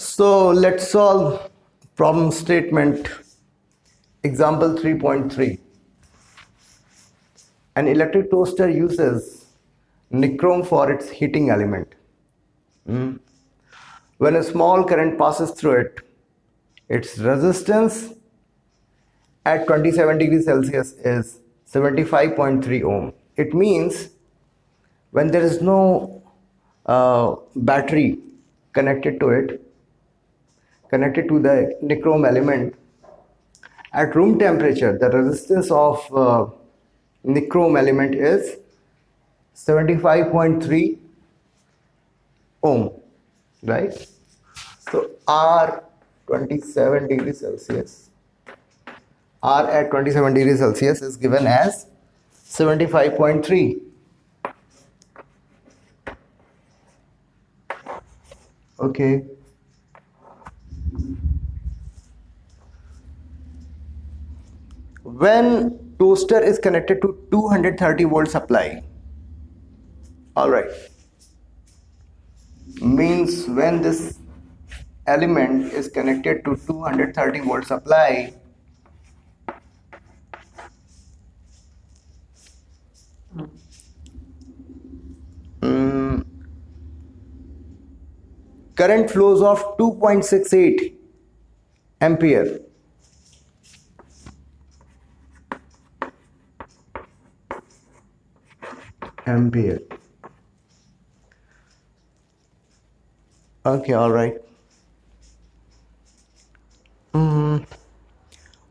So let's solve problem statement example 3.3. An electric toaster uses nichrome for its heating element. When a small current passes through it, its resistance at 27 degrees Celsius is 75.3 ohm. It means when there is no battery connected to it, connected to the nichrome element, at room temperature the resistance of nichrome element is 75.3 ohm, right? So R 27 degrees Celsius, R at 27 degrees Celsius is given as 75.3. Okay. When toaster is connected to 230 volt supply, all right, means when this element is connected to 230 volt supply, current flows of 2.68 ampere. Okay, all right.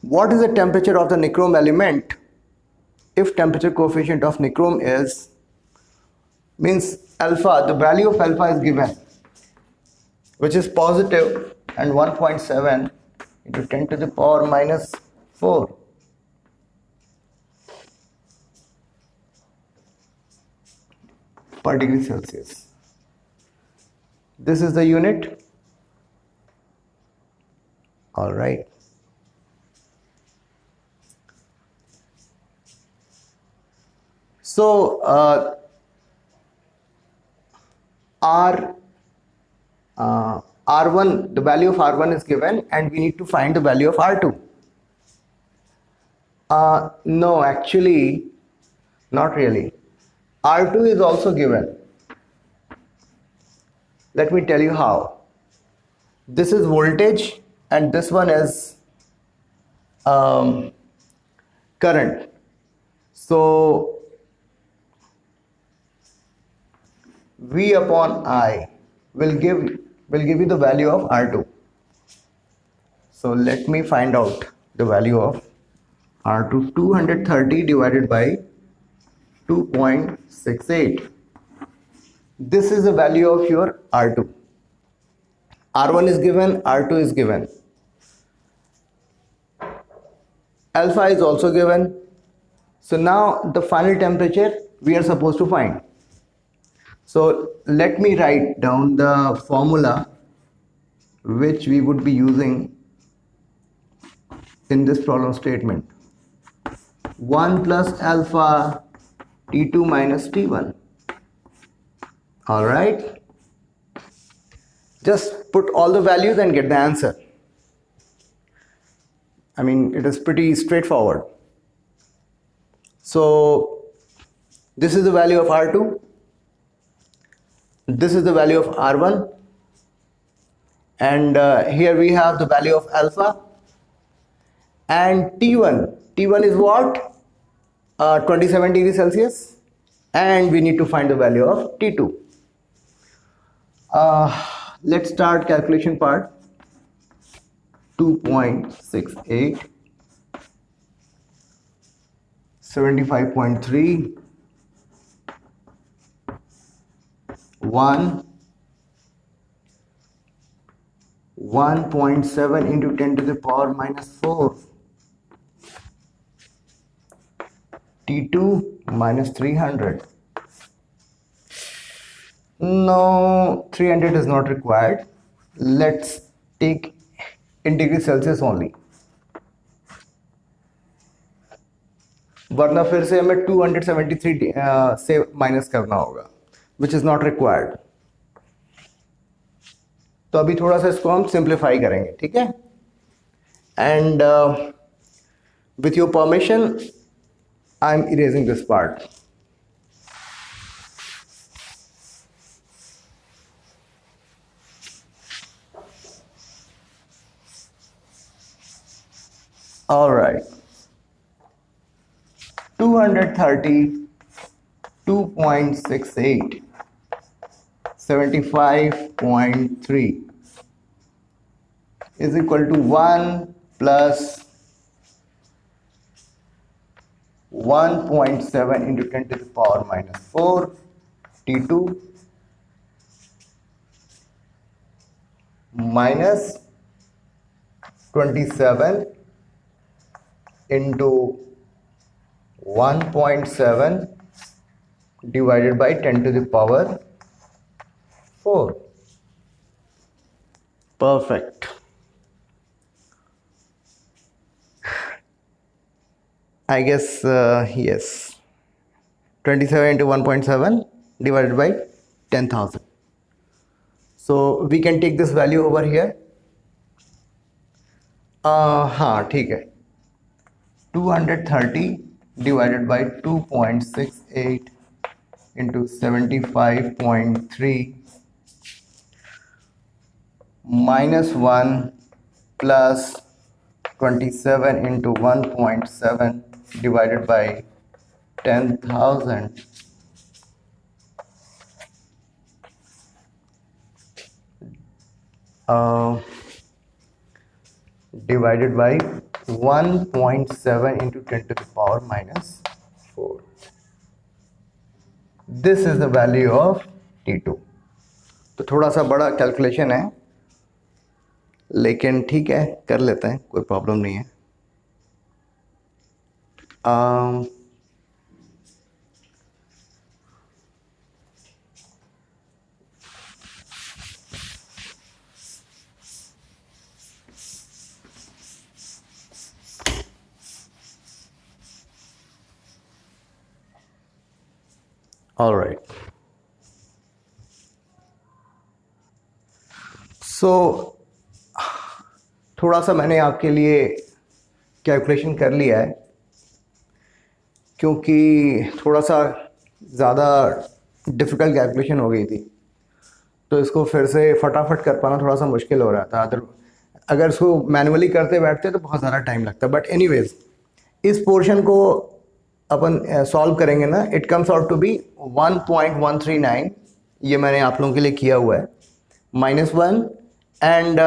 What is the temperature of the nichrome element if temperature coefficient of nichrome is, means alpha, the value of alpha is given, which is positive, and 1.7 into 10 to the power minus 4. Per degree Celsius. This is the unit. All right. So R1, the value of R1 is given, and we need to find the value of R2. No, actually, not really. R2 is also given. Let me tell you how. This is voltage and this one is current. So V upon I will give you the value of R2. So let me find out the value of R2. 230 divided by 2.68. This is the value of your R2. R1 is given, R2 is given. Alpha is also given. So now the final temperature we are supposed to find. So let me write down the formula which we would be using in this problem statement. 1 plus alpha T2 minus T1. All right. Just put all the values and get the answer. I mean, it is pretty straightforward. So this is the value of R2. This is the value of R1. And here we have the value of alpha. And T1. T1 is what? 27 degrees Celsius. And we need to find the value of T2. Let's start calculation part. 2.68, 75.3, 1.7 into 10 to the power minus 4. T2 minus 300. No, 300 is not required. Let's take in degrees Celsius only. वरना फिर से हमें 273 से minus करना होगा, which is not required. तो अभी थोड़ा सा इसको हम सिंप्लीफाई करेंगे, ठीक है। And with your permission I am erasing this part. All right. 230, 2.68, 75.3 is equal to 1 plus 1.7 into 10 to the power minus 4 T2 minus 27 into 1.7 divided by 10 to the power 4. Perfect. I guess yes. 27 into 1.7 divided by 10,000. So we can take this value over here. हाँ ठीक है. 230 divided by 2.68 into 75.3 minus 1 plus 27 into 1.7 divided by 10,000 divided by 1.7 into 10 to the power minus 4. This is the value of T2. तो थोड़ा सा बड़ा calculation है, लेकिन ठीक है, कर लेते हैं, कोई प्रॉब्लम नहीं है. All right. So थोड़ा सा मैंने आपके लिए कैलकुलेशन कर लिया है, क्योंकि थोड़ा सा ज़्यादा डिफ़िकल्ट कैलकुलेशन हो गई थी, तो इसको फिर से फटाफट कर पाना थोड़ा सा मुश्किल हो रहा था. अगर इसको मैनुअली करते बैठते तो बहुत ज़्यादा टाइम लगता. बट एनीवेज, इस पोर्शन को अपन सॉल्व करेंगे ना, it comes out to be 1.139. ये मैंने आप लोगों के लिए किया हुआ है. -1 and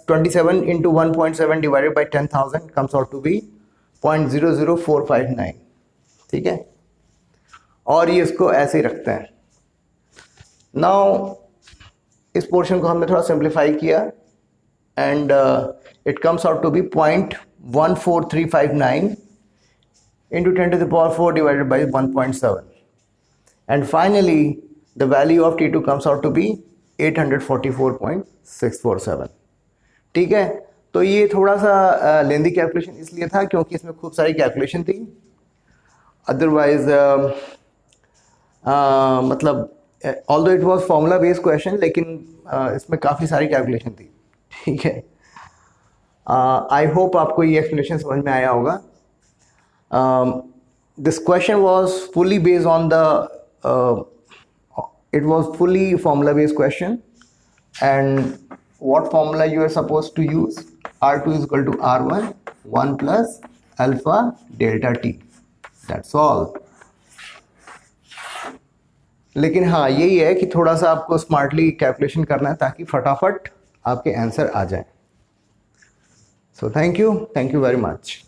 27 into 1.7 divided by 10,000 comes out to be 0.00459. ठीक है, और ये इसको ऐसे ही रखते हैं. नाउ इस पोर्शन को हमने थोड़ा सिंप्लीफाई किया and it comes out to be 0.14359 into 10 to the power 4 divided by 1.7, and finally the value of T2 comes out to be 844.647. ठीक है, तो ये थोड़ा सा लेंदी कैलकुलेशन इसलिए था क्योंकि इसमें खूब सारी कैलकुलेशन थी. अदरवाइज मतलब although it was formula based question, लेकिन इसमें काफ़ी सारी कैलकुलेशन थी. ठीक है, आई होप आपको ये एक्सप्लेनेशन समझ में आया होगा. This question was fully based on the it was fully formula based question, and what formula you are supposed to use? R2 is equal to R1 1 plus alpha delta t. That's all. लेकिन हाँ यही है कि थोड़ा सा आपको smartly calculation करना है ताकि फटाफट आपके आंसर आ जाए. So thank you very much.